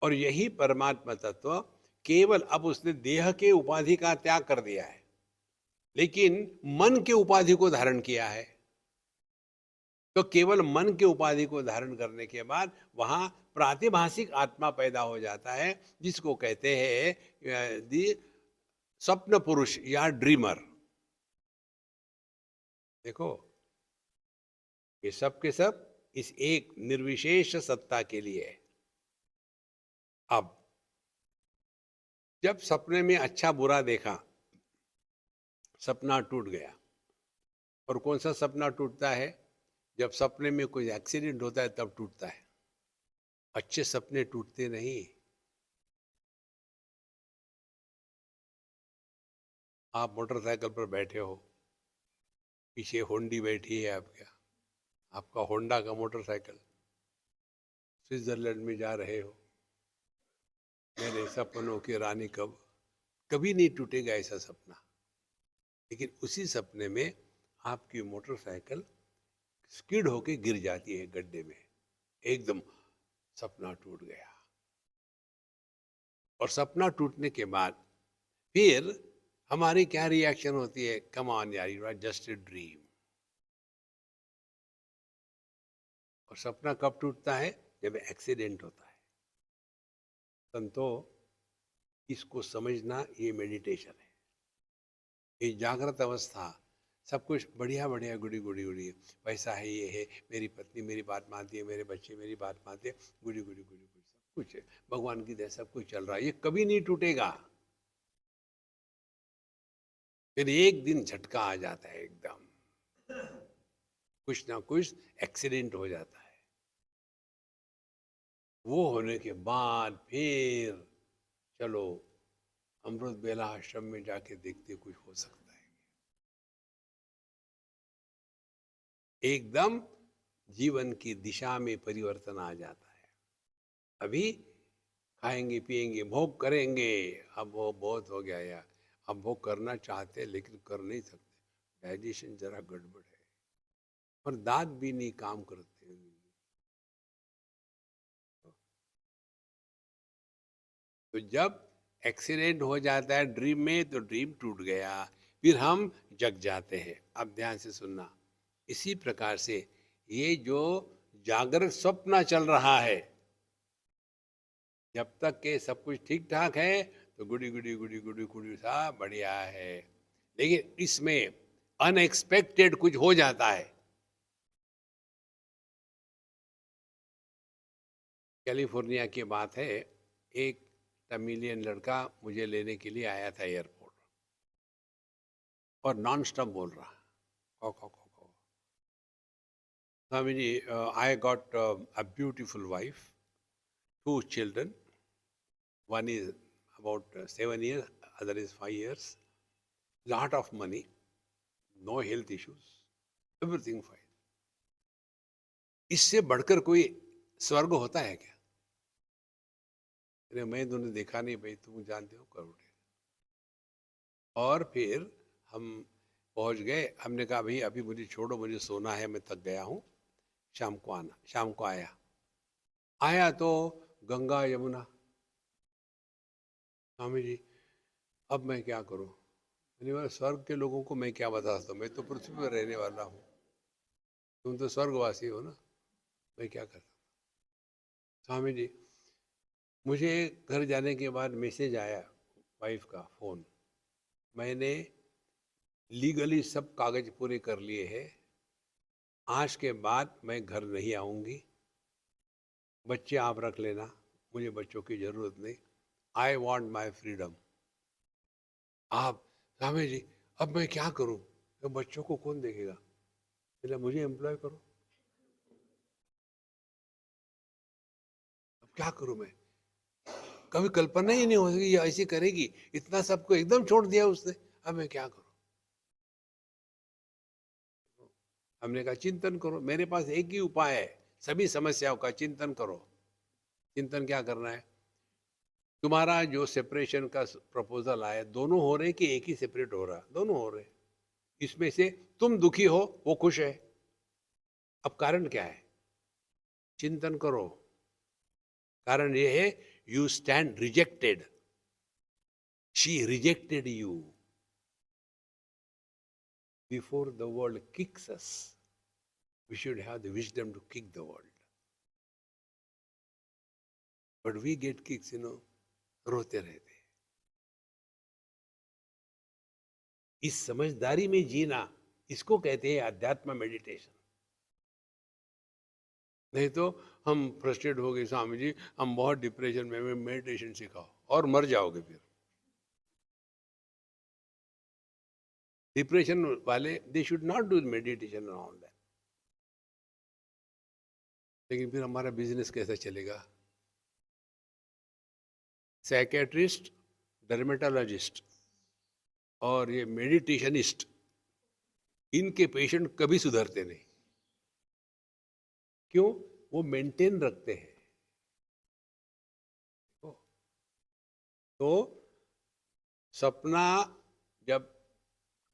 और यही परमात्मा तत्व केवल अब उसने देह के उपाधि का त्याग कर दिया है, लेकिन मन के उपाधि को धारण किया है। तो केवल मन के उपाधि को धारण करने के बाद वहां प्रातिभाषिक आत्मा पैदा हो जाता है, जिसको कहते हैं दी स्वप्न पुरुष या ड्रीमर। देखो, ये सब के सब इस एक निर्विशेष सत्ता के लिए है। अब जब सपने में अच्छा बुरा देखा, सपना टूट गया। और कौन सा सपना टूटता है? जब सपने में कोई एक्सीडेंट होता है तब टूटता है। अच्छे सपने टूटते नहीं। आप मोटरसाइकिल पर बैठे हो, पीछे होंडी बैठी है आपका, आपका होंडा का मोटरसाइकिल, स्विट्जरलैंड में जा रहे हो। मेरे सपनों की रानी कब, कभी नहीं टूटेगा ऐसा सपना। लेकिन उसी सपने में आपकी मोटरसाइकिल स्किड होके गिर जाती है गड्ढे में, एकदम सपना टूट गया। और सपना टूटने के बाद फिर हमारी क्या रिएक्शन होती है? कम ऑन यार, you are just a dream. और सपना कब टूटता है? जब एक्सीडेंट होता है। संतो, इसको समझना ये मेडिटेशन है। ये जागृत अवस्था सब कुछ बढ़िया बढ़िया, गुड़ी गुड़ी गुड़ी, पैसा है, ये है, मेरी पत्नी मेरी बात मानती है, मेरे बच्चे मेरी बात मानते हैं, गुड़ी गुड़ी गुड़ी गुड़ी, सब कुछ है, भगवान की दया, सब कुछ चल रहा है, ये कभी नहीं टूटेगा। फिर एक दिन झटका आ जाता है, एकदम कुछ ना कुछ एक्सीडेंट हो जाता है। वो होने के बाद फिर चलो अमृत बेला आश्रम में जाके देखते कुछ हो सकता है। एकदम जीवन की दिशा में परिवर्तन आ जाता है। अभी खाएंगे पिएंगे भोग करेंगे, अब वो बहुत हो गया यार, अब वो करना चाहते लेकिन कर नहीं सकते, डाइजेशन जरा गड़बड़ है, और दांत भी नहीं काम करते। तो जब एक्सीडेंट हो जाता है ड्रीम में, तो ड्रीम टूट गया, फिर हम जग जाते हैं। अब ध्यान से सुनना, इसी प्रकार से ये जो जागृत स्वप्न चल रहा है, जब तक के सब कुछ ठीक ठाक है तो गुड़ी गुड़ी गुड़ी गुड़ी गुड़ी सा बढ़िया है, लेकिन इसमें अनएक्सपेक्टेड कुछ हो जाता है। कैलिफोर्निया की बात है, एक तमिलियन लड़का मुझे लेने के लिए आया था एयरपोर्ट, और नॉन स्टॉप बोल रहा, कौ कौ कौ कौ। Swami ji, I got a beautiful wife, 2 children, one is about 7 years, other is 5 years, lot of money, no health issues, everything fine. इससे बढ़कर कोई स्वर्ग होता है क्या? अरे मैं तुमने देखा नहीं भाई, तुम जानते हो, करोड़े। और फिर हम पहुंच गए, हमने कहा भाई अभी मुझे छोड़ो, मुझे सोना है, मैं थक गया हूँ, शाम को आना। शाम को आया तो गंगा यमुना। स्वामी जी अब मैं क्या करूं? मैंने बोला स्वर्ग के लोगों को मैं क्या बता सकता हूँ, मैं तो पृथ्वी पर रहने वाला हूँ, तुम तो स्वर्गवासी हो ना, मैं क्या कर सकता। स्वामी जी मुझे घर जाने के बाद मैसेज आया, वाइफ का फ़ोन, मैंने लीगली सब कागज पूरे कर लिए हैं, आज के बाद मैं घर नहीं आऊँगी, बच्चे आप रख लेना, मुझे बच्चों की ज़रूरत नहीं, आई वॉन्ट माई फ्रीडम। आप स्वामी जी अब मैं क्या करूँ, तो बच्चों को कौन देखेगा? बोला मुझे एम्प्लॉय करो। अब क्या करूँ मैं? कभी कल्पना ही नहीं हो सकी ये ऐसी करेगी, इतना सबको एकदम छोड़ दिया उसने, अब मैं क्या करूँ? हमने कहा चिंतन करो, मेरे पास एक ही उपाय है सभी समस्याओं का, चिंतन करो। चिंतन क्या करना है? तुम्हारा जो सेपरेशन का प्रपोजल आया, दोनों हो रहे कि एक ही सेपरेट हो रहा? दोनों हो रहे। इसमें से तुम दुखी हो, वो खुश है, अब कारण क्या है? चिंतन करो। कारण ये है, you stand rejected, she rejected you before the world kicks us, we should have the wisdom to kick the world, but we get kicks, रोते रहते। इस समझदारी में जीना, इसको कहते हैं अध्यात्म मेडिटेशन। नहीं तो हम फ्रस्ट्रेट हो गए, स्वामी जी हम बहुत डिप्रेशन में, मेडिटेशन सिखाओ, और मर जाओगे फिर। डिप्रेशन वाले they should not do meditation on that. लेकिन फिर हमारा बिजनेस कैसे चलेगा? साइकेट्रिस्ट, डर्मेटोलॉजिस्ट और ये मेडिटेशनिस्ट, इनके पेशेंट कभी सुधरते नहीं। क्यों? वो मेंटेन रखते हैं। तो सपना जब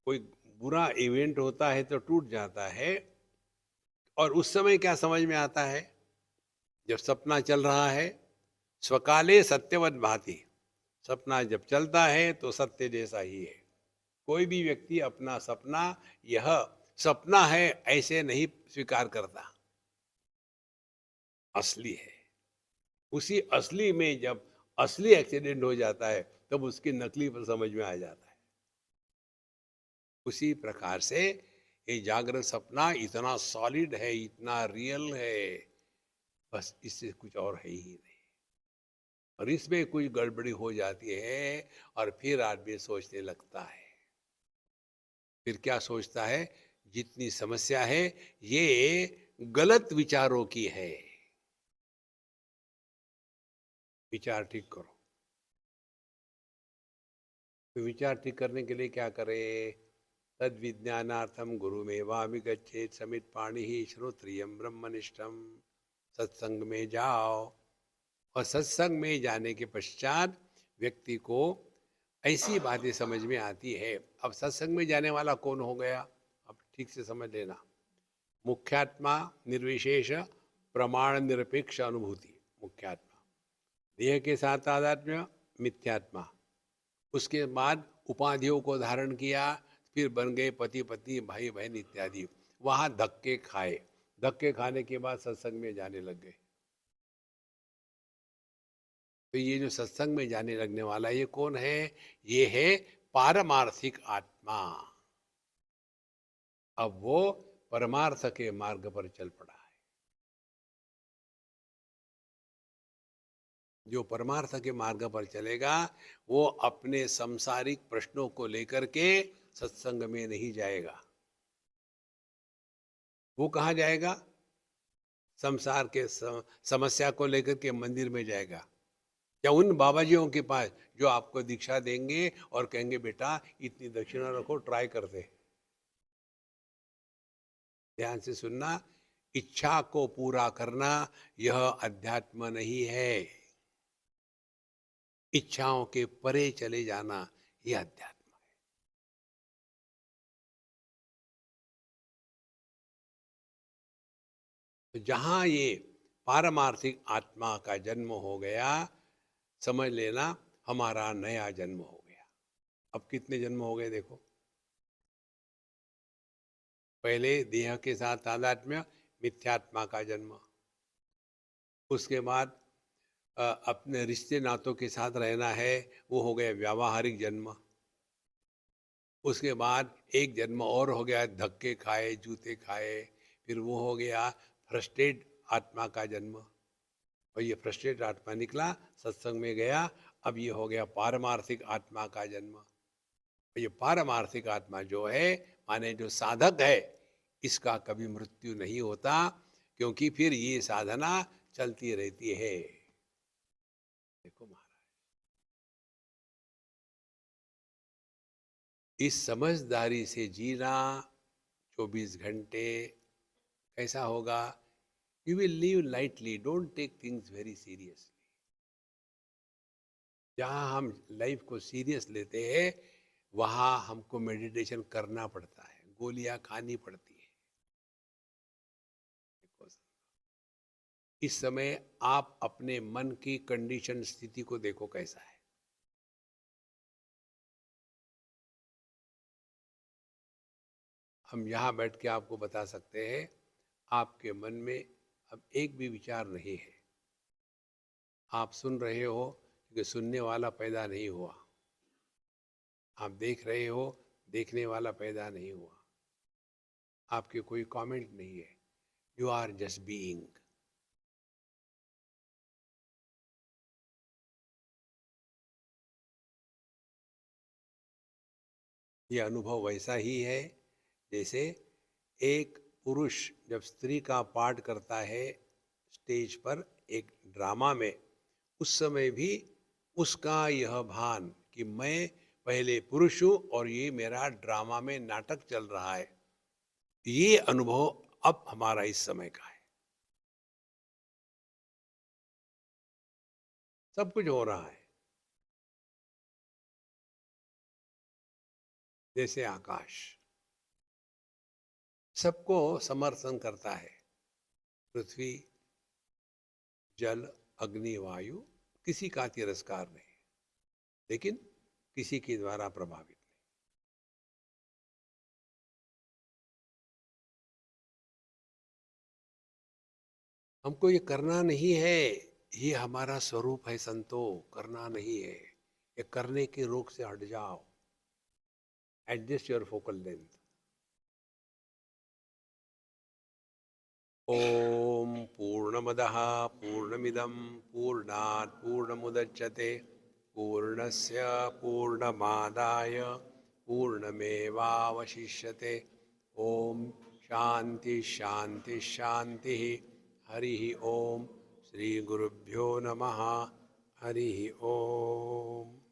कोई बुरा इवेंट होता है तो टूट जाता है, और उस समय क्या समझ में आता है? जब सपना चल रहा है, स्वकाले सत्यवत भाति, सपना जब चलता है तो सत्य जैसा ही है। कोई भी व्यक्ति अपना सपना यह सपना है ऐसे नहीं स्वीकार करता, असली है। उसी असली में जब असली एक्सीडेंट हो जाता है तब उसकी नकली पर समझ में आ जाता है। उसी प्रकार से ये जागृत सपना इतना सॉलिड है, इतना रियल है, बस इससे कुछ और है ही नहीं। और इसमें कुछ गड़बड़ी हो जाती है और फिर आदमी सोचने लगता है। फिर क्या सोचता है? जितनी समस्या है ये गलत विचारों की है। विचार ठीक करो। तो विचार ठीक करने के लिए क्या करें? तद विज्ञानार्थम गुरुमेवाभिगच्छेत समित पाणि ही श्रोत्रियम ब्रह्मनिष्ठम। सत्संग में जाओ, और सत्संग में जाने के पश्चात व्यक्ति को ऐसी बातें समझ में आती है। अब सत्संग में जाने वाला कौन हो गया? अब ठीक से समझ लेना। मुख्यात्मा निर्विशेष प्रमाण निरपेक्ष अनुभूति, मुख्यात्मा। देह के साथ तादात्म्य, मिथ्यात्मा। उसके बाद उपाधियों को धारण किया, फिर बन गए पति पत्नी भाई बहन इत्यादि। वहां धक्के खाए, धक्के खाने के बाद सत्संग में जाने लग गए। तो ये जो सत्संग में जाने लगने वाला ये कौन है? ये है पारमार्थिक आत्मा। अब वो परमार्थ के मार्ग पर चल पड़ा है। जो परमार्थ के मार्ग पर चलेगा वो अपने सांसारिक प्रश्नों को लेकर के सत्संग में नहीं जाएगा। वो कहाँ जाएगा? संसार के समस्या को लेकर के मंदिर में जाएगा, या उन बाबाजियों के पास जो आपको दीक्षा देंगे और कहेंगे बेटा इतनी दक्षिणा रखो, ट्राई करते। ध्यान से सुनना, इच्छा को पूरा करना यह अध्यात्म नहीं है। इच्छाओं के परे चले जाना यह अध्यात्म है। तो जहां ये पारमार्थिक आत्मा का जन्म हो गया, समझ लेना हमारा नया जन्म हो गया। अब कितने जन्म हो गए देखो। पहले देह के साथ तादात्म्य, मिथ्यात्मा का जन्म। उसके बाद अपने रिश्ते नातों के साथ रहना है, वो हो गया व्यावहारिक जन्म। उसके बाद एक जन्म और हो गया, धक्के खाए जूते खाए, फिर वो हो गया फ्रस्ट्रेट आत्मा का जन्म। और ये फ्रस्ट्रेट आत्मा निकला, सत्संग में गया, अब ये हो गया पारमार्थिक आत्मा का जन्म। और ये पारमार्थिक आत्मा जो है, माने जो साधक है, इसका कभी मृत्यु नहीं होता, क्योंकि फिर ये साधना चलती रहती है। देखो महाराज, इस समझदारी से जीना 24 घंटे कैसा होगा? You will live lightly, don't take things very seriously. जहाँ हम लाइफ को सीरियस लेते हैं वहाँ हमको मेडिटेशन करना पड़ता है, गोलियां खानी पड़ती है। इस समय आप अपने मन की कंडीशन स्थिति को देखो कैसा है। हम यहाँ बैठ के आपको बता सकते हैं, आपके मन में अब एक भी विचार नहीं है। आप सुन रहे हो क्योंकि सुनने वाला पैदा नहीं हुआ। आप देख रहे हो, देखने वाला पैदा नहीं हुआ। आपके कोई कमेंट नहीं है, यू आर जस्ट बीइंग। ये अनुभव वैसा ही है जैसे एक पुरुष जब स्त्री का पाठ करता है स्टेज पर एक ड्रामा में, उस समय भी उसका यह भान कि मैं पहले पुरुष हूँ और ये मेरा ड्रामा में नाटक चल रहा है। ये अनुभव अब हमारा इस समय का है। सब कुछ हो रहा है जैसे आकाश सबको समर्थन करता है। पृथ्वी, जल, अग्नि, वायु किसी का तिरस्कार नहीं। लेकिन किसी के द्वारा प्रभावित नहीं। हमको ये करना नहीं है, ये हमारा स्वरूप है संतो, करना नहीं है। ये करने के रोग से हट जाओ। Adjust your focal length. ओम पूर्णमदः पूर्णमिदं पूर्णात् पूर्णमुदच्यते पूर्णस्य पूर्णमादाय पूर्णमेवावशिष्यते। ओम शांति शांति शांति। हरि ओम। श्री गुरुभ्यो नमः। हरि ओम।